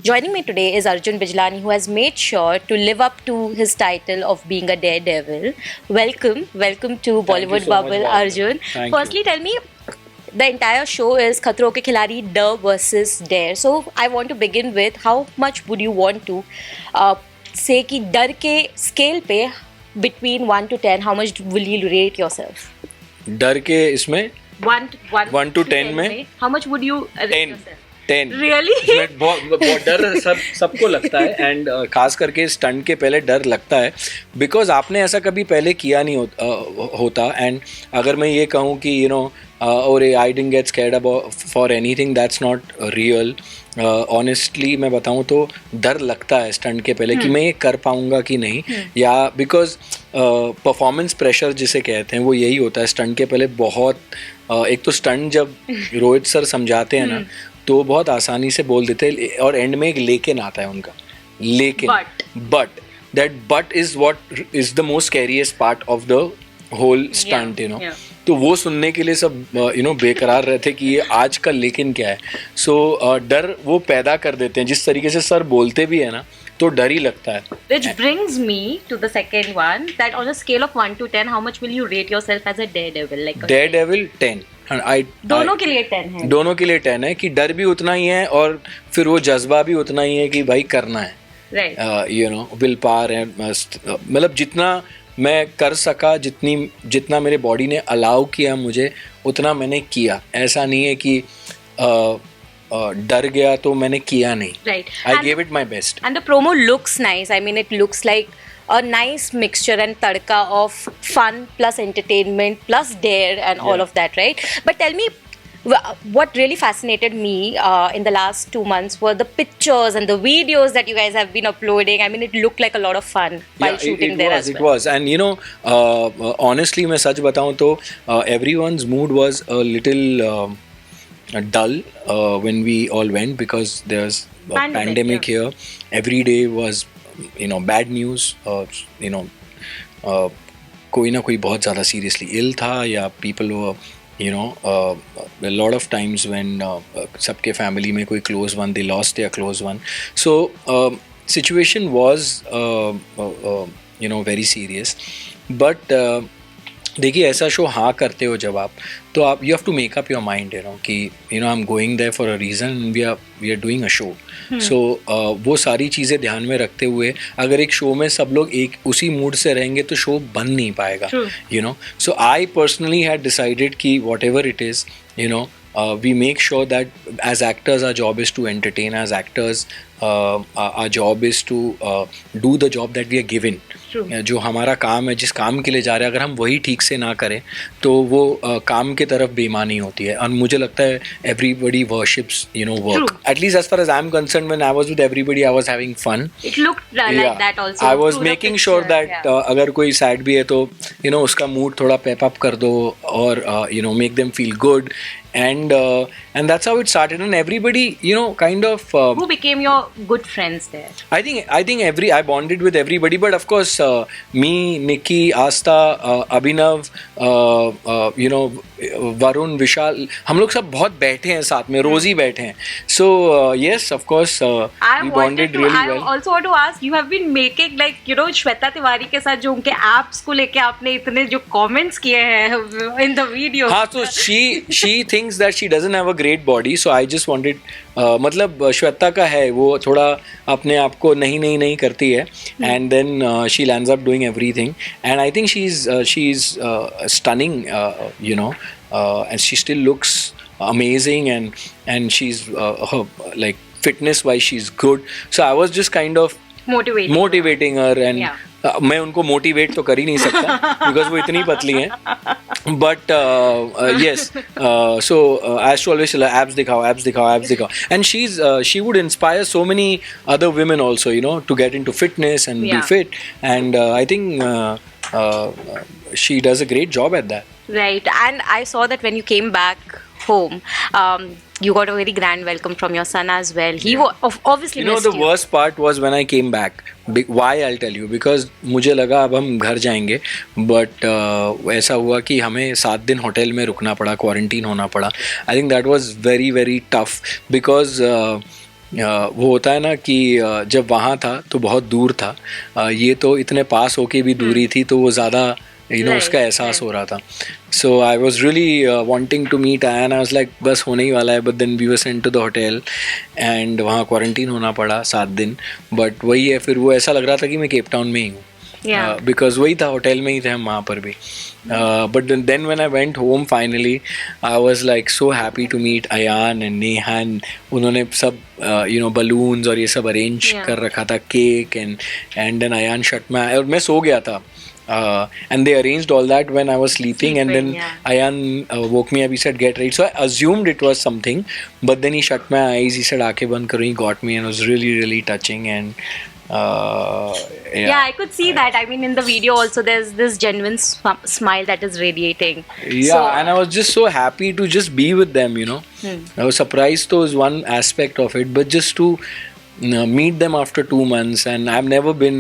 Joining me today is Arjun Bijlani, who has made sure to live up to his title of being a daredevil. Welcome to Bollywood so much, Bubble, Bhavna. Arjun. Thank Firstly, tell me, the entire show is Khatron Ke Khiladi Dare versus Dare. So I want to begin with how much would you want to say कि डर के scale पे between 1 to 10 how much will you rate yourself? डर के इसमें 1 to 10 में how much would you rate 10 yourself? 10 Really? इसमें बहुत डर सबको लगता है एंड खास करके स्टंट के पहले डर लगता है बिकॉज आपने ऐसा कभी पहले किया नहीं होता एंड अगर मैं ये कहूँ कि और I didn't get scared about for anything that's not real honestly मैं बताऊँ तो डर लगता है स्टंट के पहले कि मैं ये कर पाऊँगा कि नहीं या बिकॉज परफॉर्मेंस प्रेशर जिसे कहते हैं वो यही होता है स्टंट के पहले बहुत एक तो स्टंट जब रोहित सर समझाते हैं ना तो बहुत आसानी से बोल देते हैं और एंड में एक लेकिन आता है उनका लेकिन but that but is what is the most scariest part of the whole stunt तो वो सुनने के लिए सब बेकरार रहते कि ये आज का लेकिन क्या है सो डर वो पैदा कर देते हैं जिस तरीके से सर बोलते भी है ना तो डर ही लगता है. Which brings me to the second one, that on a scale of 1 to 10 how much will you rate yourself as a daredevil? Like daredevil 10. दोनों के लिए 10 है. दोनों के लिए 10 है कि डर भी उतना ही है और फिर वो जज्बा भी उतना ही है कि भाई करना है. Right. विल पावर है मतलब जितना मैं कर सका जितना मेरे बॉडी ने अलाउ किया मुझे उतना मैंने किया. ऐसा नहीं है कि डर गया तो मैंने किया नहीं. Right. I gave it my best. And the promo looks nice. I mean, it looks like a nice mixture and tadka of fun plus entertainment plus dare and all of that, right? But tell me, what really fascinated me in the last 2 months were the pictures and the videos that you guys have been uploading. I mean, it looked like a lot of fun while shooting there as well. It was. And honestly, मैं सच बताऊँ तो everyone's mood was a little dull when we all went because there's a pandemic here. Every day was bad news. कोई ना कोई बहुत ज़्यादा seriously ill था या people were a lot of times when सबके family में कोई close one they lost their close one. So situation was very serious. But देखिए ऐसा शो हाँ करते हो जब आप तो आप you have to make up your mind कि I am going there for a reason we are doing a show so वो सारी चीज़ें ध्यान में रखते हुए अगर एक शो में सब लोग एक उसी मूड से रहेंगे तो शो बन नहीं पाएगा सो आई पर्सनली हैड डिसाइडेड कि what ever it is we make sure that as actors our job is to entertain, as actors our job is to do the job that we are given. जो हमारा काम है जिस काम के लिए जा रहे हैं अगर हम वही ठीक से ना करें तो वो काम की तरफ बेईमानी होती है और मुझे लगता है everybody worships work. At least as far as I'm concerned when I was with everybody I was having fun. It looked like that also. I was making sure that अगर कोई sad भी है तो उसका mood थोड़ा pep up कर दो और make them feel good. And that's how it started and everybody kind of who became your good friends there? I think I bonded with everybody but of course me, Nikki, Asta, Abhinav, Varun, Vishal हम लोग सब बहुत बैठे हैं साथ में रोज ही बैठे हैं so yes of course we bonded really well. I also want to ask, you have been making like Shweta Tiwari के साथ जो उनके apps को लेके आपने इतने जो comments किए हैं in the video. हाँ so she thinks that she doesn't have a great body so I just wanted मतलब श्वेता का है वो थोड़ा अपने आप को नहीं करती है and then she ends up doing everything and I think she's stunning and she still looks amazing and she's her like fitness wise she's good so I was just kind of motivating her and मैं उनको motivate तो कर ही नहीं सकता because वो इतनी पतली हैं but yes so as to always abs दिखाओ and she would inspire so many other women also to get in to fitness and be fit and I think she does a great job at that. Right, and I saw that when you came back home, you got a very grand welcome from your son as well. He obviously missed the worst part was when I came back. Why I'll tell you because मुझे लगा अब हम घर जाएंगे but ऐसा हुआ कि हमें 7 दिन होटल में रुकना पड़ा, क्वारंटीन होना पड़ा. I think that was very very tough because वो होता है ना कि जब वहाँ था तो बहुत दूर था, ये तो इतने पास होके भी दूरी थी, तो वो ज़्यादा Right, उसका एहसास right. हो रहा था. So I was really wanting to meet Ayan. I was like बस होने ही वाला है, but then we were sent to the hotel and वहाँ क्वारंटीन होना पड़ा 7 दिन. बट वही है, फिर वो ऐसा लग रहा था कि मैं केप टाउन में ही हूँ, Yeah. बिकॉज वही था, होटल में ही थे हम वहाँ पर भी. But then when I went home finally, I was like so happy to meet Ayaan and Neha. उन्होंने सब बलून्स और ये सब अरेंज Yeah. कर रखा था, cake and then Ayaan shut में, और मैं सो गया था. And they arranged all that when I was sleeping, and then Sleeping, yeah. Ayan woke me up. He said, "Get ready." So I assumed it was something, but then he shut my eyes. He said, "Aankhein band karo." He got me, and it was really, really touching. And Yeah, I could see that. I mean, in the video also, there's this genuine smile that is radiating. Yeah, and I was just so happy to just be with them. I was surprised, though, is one aspect of it, but just to meet them after 2 months, and I've never been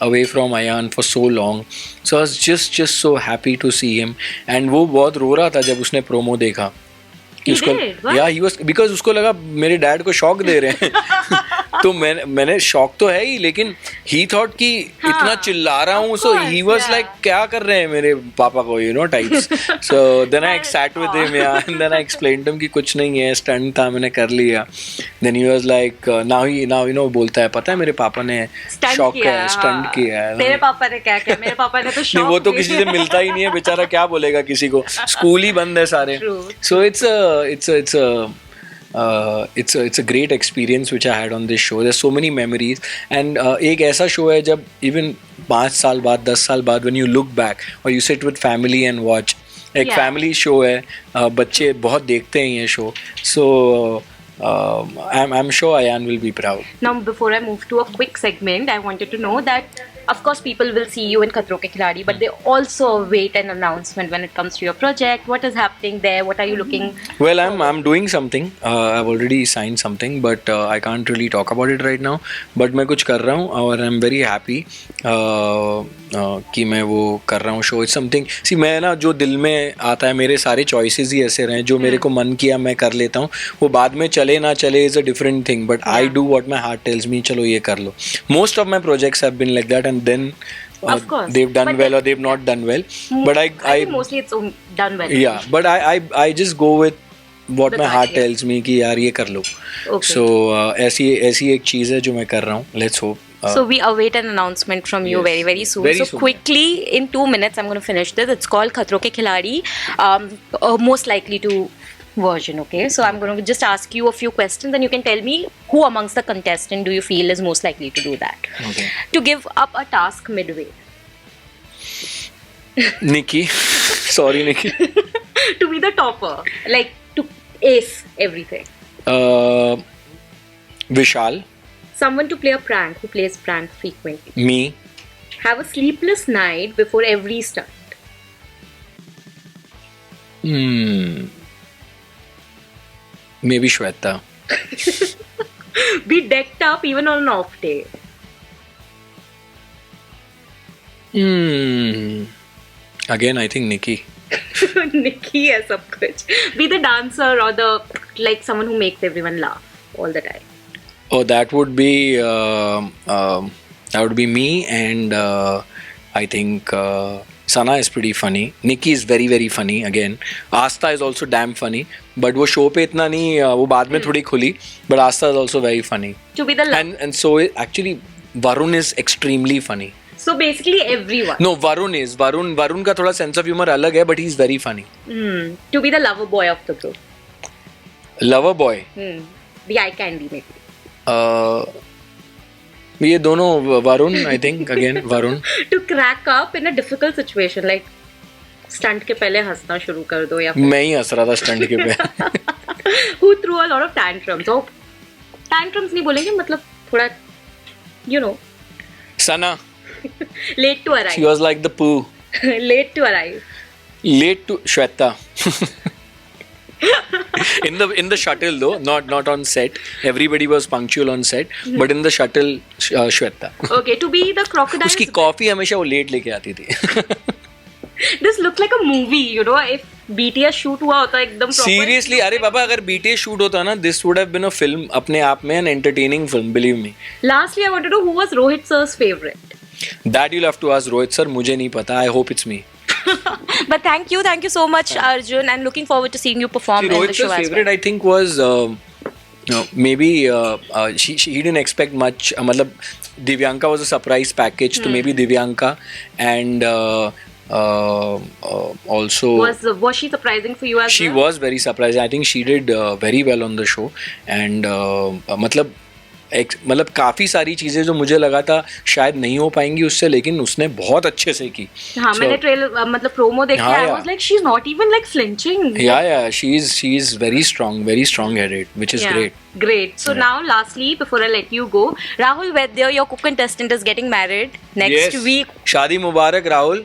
away from Ayan for so long, so I was just so happy to see him. And वो बहुत रो रहा था जब उसने promo देखा कि He उसको, did? What? या ही वाज, बिकॉज उसको लगा मेरे डैड को शॉक दे रहे हैं. तो मैंने शॉक तो है ही, लेकिन ही थॉट कि इतना चिल्ला रहा हूँ, सो ही वाज लाइक क्या कर रहे हैं मेरे पापा को, types. So then I sat with him, and then I explained him कि कुछ नहीं है, स्टंट था, मैंने कर लिया. Then he was like now बोलता है, पता है मेरे पापा ने शॉक किया, स्टंट किया है. तेरे पापा ने क्या किया? मेरे पापा ने तो नहीं, वो तो किसी से मिलता ही नहीं है बेचारा, क्या बोलेगा किसी को, स्कूल ही बंद है सारे. सो it's a great experience which I had on this show. There's so many memories, and एक ऐसा show है जब even 5 साल बाद, 10 साल बाद, when you look back or you sit with family and watch, एक Yeah. family show है, बच्चे बहुत देखते हैं ये show. So I'm sure Ayan will be proud. Now, before I move to a quick segment, I wanted to know that, of course, people will see you in Khatron Ke Khiladi, but they also wait an announcement when it comes to your project. What is happening there? What are you looking? Well, I'm doing something. I've already signed something, but I can't really talk about it right now. But मैं कुछ कर रहा हूँ, और I'm very happy कि मैं वो कर रहा हूँ शो. It's something. See, मैं ना जो दिल में आता है, मेरे सारे choices ही ऐसे रहे, जो मेरे को मन किया मैं कर लेता हूँ. वो बाद में चले ना चले is a different thing. But I do what my heart tells me. चलो ये कर लो. Most of my projects have been like that, and then Of course. they've done But well or they've not done well. But I think mostly it's done well. yeah, but I just go with what The my heart heart, yeah. tells me कि यार ये कर लो. Okay. So ऐसी एक चीज़ है जो मैं कर रहा हूँ. Let's hope. So we await an announcement from you Yes. very, very soon. Very So soon. quickly, in 2 minutes, I'm going to finish this. It's called Khatron Ke Khiladi, most likely to version. Okay, so I'm going to just ask you a few questions, and you can tell me who amongst the contestants do you feel is most likely to do that. Okay. To give up a task midway. Nikki, sorry Nikki. To be the topper, like to ace everything. Vishal, Someone to play a prank who plays prank frequently. me, Have a sleepless night before every stunt. maybe Shweta. Be decked up even on an off day. Again, I think Nikki. Nikki है सब कुछ. Be the dancer or the like someone who makes everyone laugh all the time. Oh, that would be me, and I think Sana is pretty funny. Nikki is very, very funny again. Asta is also damn funny, but वो show पे इतना नहीं, वो बाद में थोड़ी खुली. But Asta is also very funny. To be the And so actually Varun is extremely funny. so basically everyone. No, Varun का थोड़ा sense of humor अलग है, but he's very funny. To be the lover boy of the group. Lover boy. The eye candy maybe. ये दोनों Varun, I think again Varun. To crack up in a difficult situation, like stunt के पहले हंसना शुरू कर दो या फिर मैं ही हंस रहा था स्टंट के पे. who threw a lot of tantrums. So tantrums नहीं बोलेंगे, मतलब थोड़ा Sana, late to arrive. she was like the poo. Late to arrive. Late to Shweta. in the shuttle though, not on set. Everybody was punctual on set, but in the shuttle Shweta. Okay, to be the crocodile. उसकी coffee हमेशा वो late लेके आती थी. This looks like a movie, you know. If BTS shoot हुआ होता एकदम proper. Seriously, अरे बाबा, अगर BTS शूट होता ना, this would have been a film अपने आप में, an entertaining film, believe me. Lastly, I want to know who was Rohit sir's favorite. That you'll have to ask Rohit sir, मुझे नहीं पता. I hope it's me. But thank you so much, Arjun, and looking forward to seeing you perform in the Rohit show sir's as favorite well. I think was maybe he didn't expect much. मतलब Divyanka was a surprise package, so maybe Divyanka and also Was she surprising for you as she well? was very surprising. I think she did very well on the show, and मतलब काफ़ी सारी चीज़ें जो मुझे लगा था शायद नहीं हो पाएंगी उससे, लेकिन उसने बहुत अच्छे से की. हाँ, मैंने ट्रेलर मतलब प्रोमो देखा. हाँ, I yeah. was like, she's not even like flinching. Yeah, she is very strong headed, which is great. Great. So now, lastly, before I let you go, Rahul Vaidya, your cook contestant, is getting married next Yes. week. शादी मुबारक Rahul,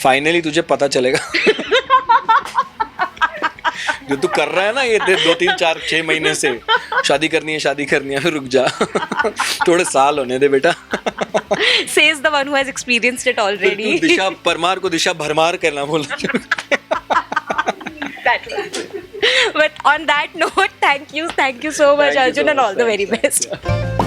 finally तुझे पता चलेगा. जो तू कर रहा है ना ये 2 3 4 6 महीने से, शादी करनी है, रुक जा. थोड़े साल होने दे बेटा. Says the one who has experienced it already. तू दिशा परमार को दिशा भरमार करना बोल. That was. But on that note, thank you so much, Thank you Arjun, so and much. all the very Thanks. best.